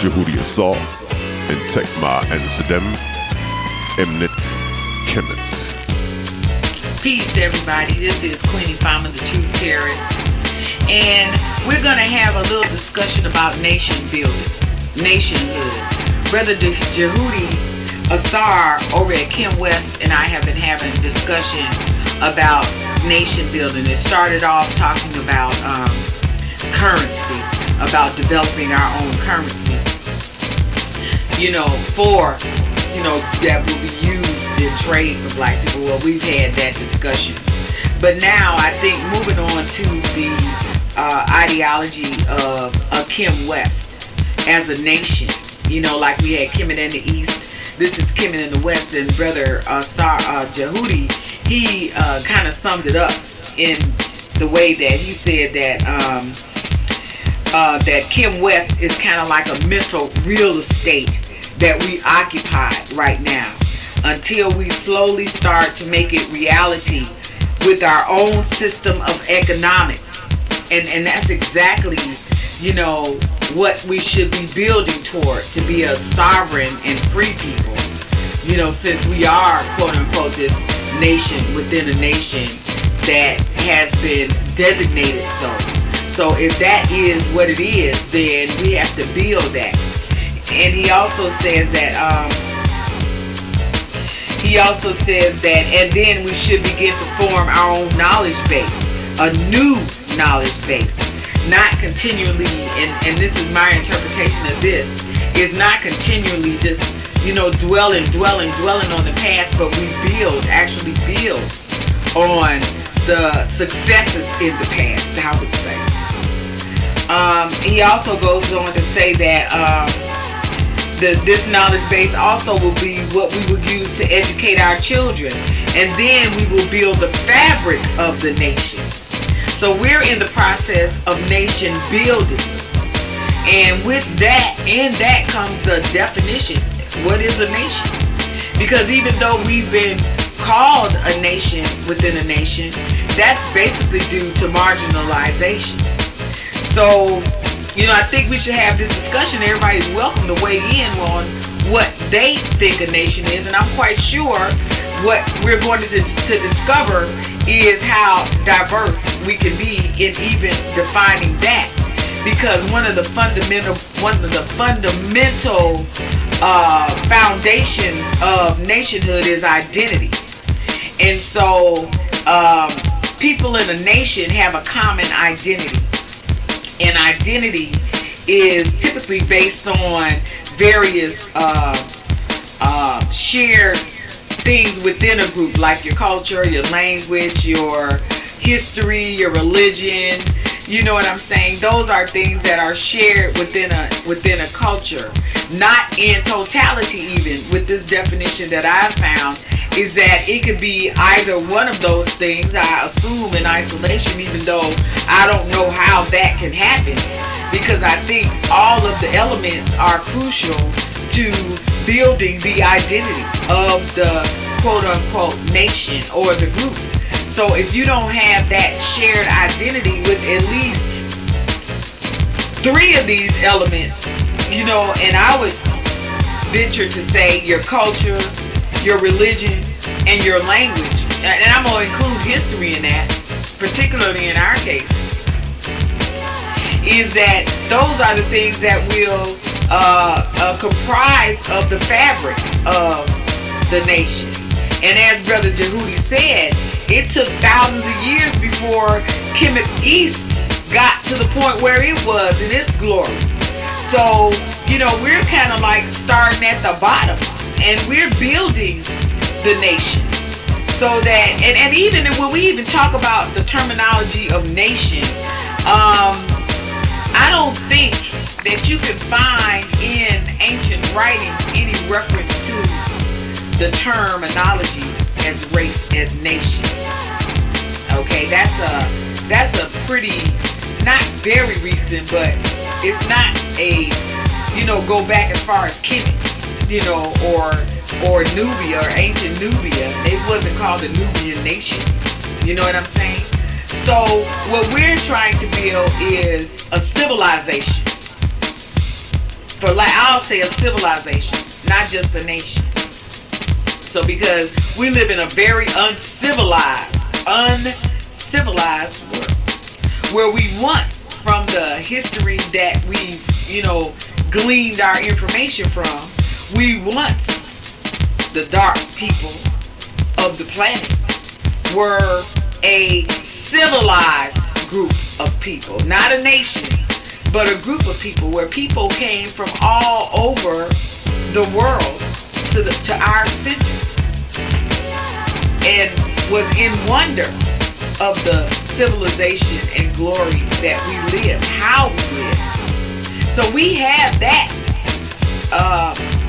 Djehuti Ausar Ntnbldng Ntnbldng. Peace to everybody. This is Queen Ifama, the Truth Carrot, and we're going to have a little discussion about nation building, nationhood. Brother Djehuti Ausar over at Kem West and I have been having a discussion about nation building. It started off talking about currency, about developing our own currency, that will be used in trade for black people. Well, we've had that discussion. But now I think moving on to the ideology of Kem West as a nation, like we had Kem in the East, this is Kem in the West, and Brother Djehuti, he kind of summed it up in the way that he said that that Kem West is kind of like a mental real estate that we occupy right now until we slowly start to make it reality with our own system of economics. And that's exactly, what we should be building toward, to be a sovereign and free people, since we are, quote unquote, this nation within a nation that has been designated so. So if that is what it is, then we have to build that. And he also says that, and then we should begin to form our own knowledge base, a new knowledge base, not continually, and this is my interpretation of this, is not continually just, dwelling on the past, but we actually build on the successes in the past, I would say. He also goes on to say that this knowledge base also will be what we will use to educate our children, and then we will build the fabric of the nation. So we're in the process of nation building, and with that, comes the definition. What is a nation? Because even though we've been called a nation within a nation, that's basically due to marginalization. So, I think we should have this discussion. Everybody's welcome to weigh in on what they think a nation is, and I'm quite sure what we're going to discover is how diverse we can be in even defining that. Because one of the fundamental foundations of nationhood is identity. And so people in a nation have a common identity. And identity is typically based on various shared things within a group, like your culture, your language, your history, your religion. You know what I'm saying? Those are things that are shared within a culture. Not in totality even, with this definition that I found, is that it could be either one of those things, I assume, in isolation, even though I don't know how that can happen, because I think all of the elements are crucial to building the identity of the quote-unquote nation or the group. So if you don't have that shared identity with at least 3 of these elements, and I would venture to say your culture, your religion, and your language, and I'm going to include history in that, particularly in our case, is that those are the things that will comprise of the fabric of the nation. And as Brother Djehuti said, it took thousands of years before Kem East got to the point where it was in its glory. So, we're kind of like starting at the bottom, and we're building the nation. So that, and even when we even talk about the terminology of nation, I don't think that you can find in ancient writings any reference to the terminology as race, as nation. Okay, that's a pretty, not very recent, but it's not a, go back as far as Kemet, or Nubia, or ancient Nubia. It wasn't called the Nubian nation. You know what I'm saying? So what we're trying to build is a civilization. for, like, I'll say a civilization, not just a nation. So because we live in a very uncivilized world, where we once, from the history that we've, you know, gleaned our information from, we once, the dark people of the planet, were a civilized group of people, not a nation, but a group of people, where people came from all over the world to our center, and was in wonder of the civilization and glory that we live, how we live. So we have that,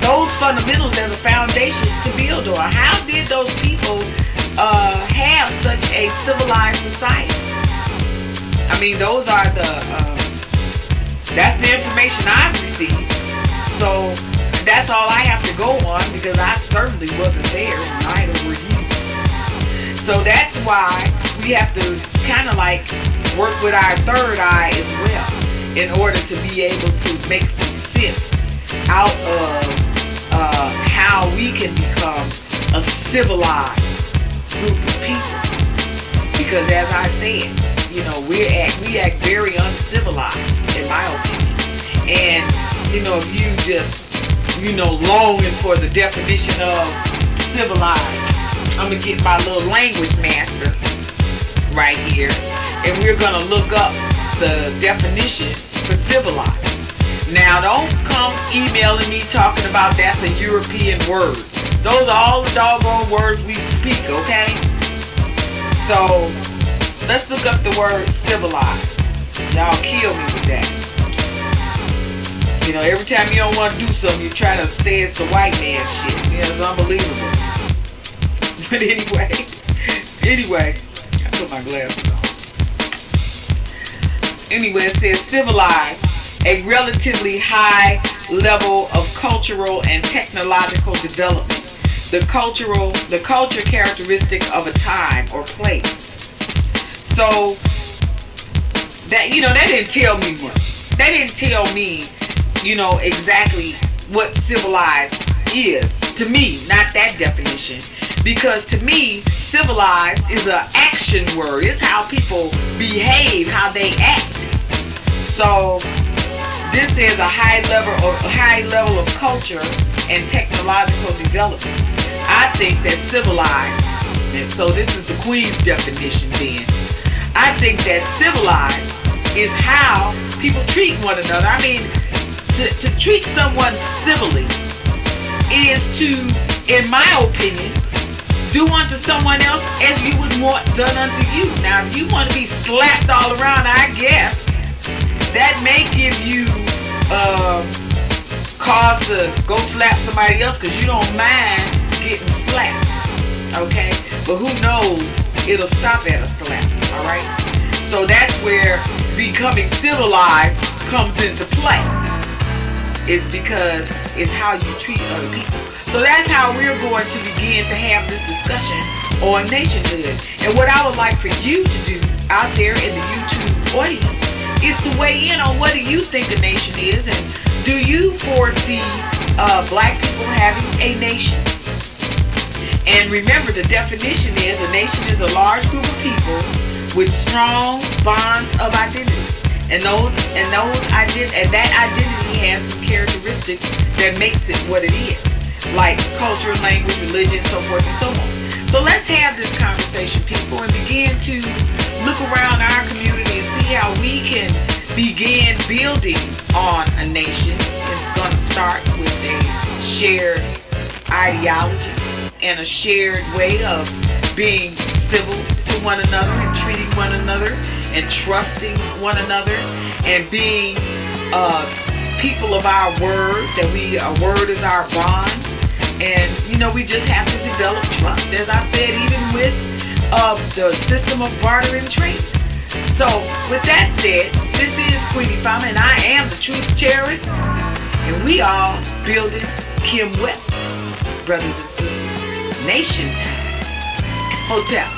those fundamentals as a foundation to build on. How did those people have such a civilized society? I mean, those are that's the information I've received. So that's all I have to go on, because I certainly wasn't there, and neither were you. So that's why we have to kind of like work with our third eye as well, in order to be able to make some sense out of how we can become a civilized group of people. Because as I said, you know, we act very uncivilized, in my opinion. And, you know, if you just, you know, longing for the definition of civilized, I'm going to get my little language master right here, and we're going to look up the definition for civilized. Now, don't come emailing me talking about that's a European word. Those are all the doggone words we speak, okay? So, let's look up the word civilized. Y'all kill me with that. You know, every time you don't want to do something, you try to say it's the white man shit. You know, it's unbelievable. But anyway, I put my glasses on. Anyway, it says civilized, a relatively high level of cultural and technological development. The culture characteristic of a time or place. So that, you know, that didn't tell me much. That didn't tell me, you know, exactly what civilized is. To me, not that definition. Because to me, civilized is an action word. It's how people behave, how they act. So this is a high level of culture and technological development. I think that civilized, and so this is the Queen's definition then. I think that civilized is how people treat one another. I mean, to treat someone civilly is to, in my opinion, do unto someone else as you would want done unto you. Now, if you want to be slapped all around, I guess that may give you cause to go slap somebody else, because you don't mind getting slapped, okay? But who knows, it'll stop at a slap, all right? So that's where becoming civilized comes into play. It's because it's how you treat other people. So that's how we're going to begin to have this discussion on nationhood. And what I would like for you to do out there in the YouTube audience is to weigh in on what do you think a nation is, and do you foresee black people having a nation? And remember, the definition is a nation is a large group of people with strong bonds of identity. And that identity has some characteristics that makes it what it is, like culture, language, religion, so forth and so on. So let's have this conversation, people, and begin to look around our community and see how we can begin building on a nation. It's going to start with a shared ideology and a shared way of being civil to one another and treating one another and trusting one another and being people of our word, that our word is our bond. And, you know, we just have to develop trust, as I said, even with the system of barter and trade. So, with that said, this is Queen Ifama, and I am the Truth Terrorist, and we are building Kem West, brothers and sisters, nation time. Hotel.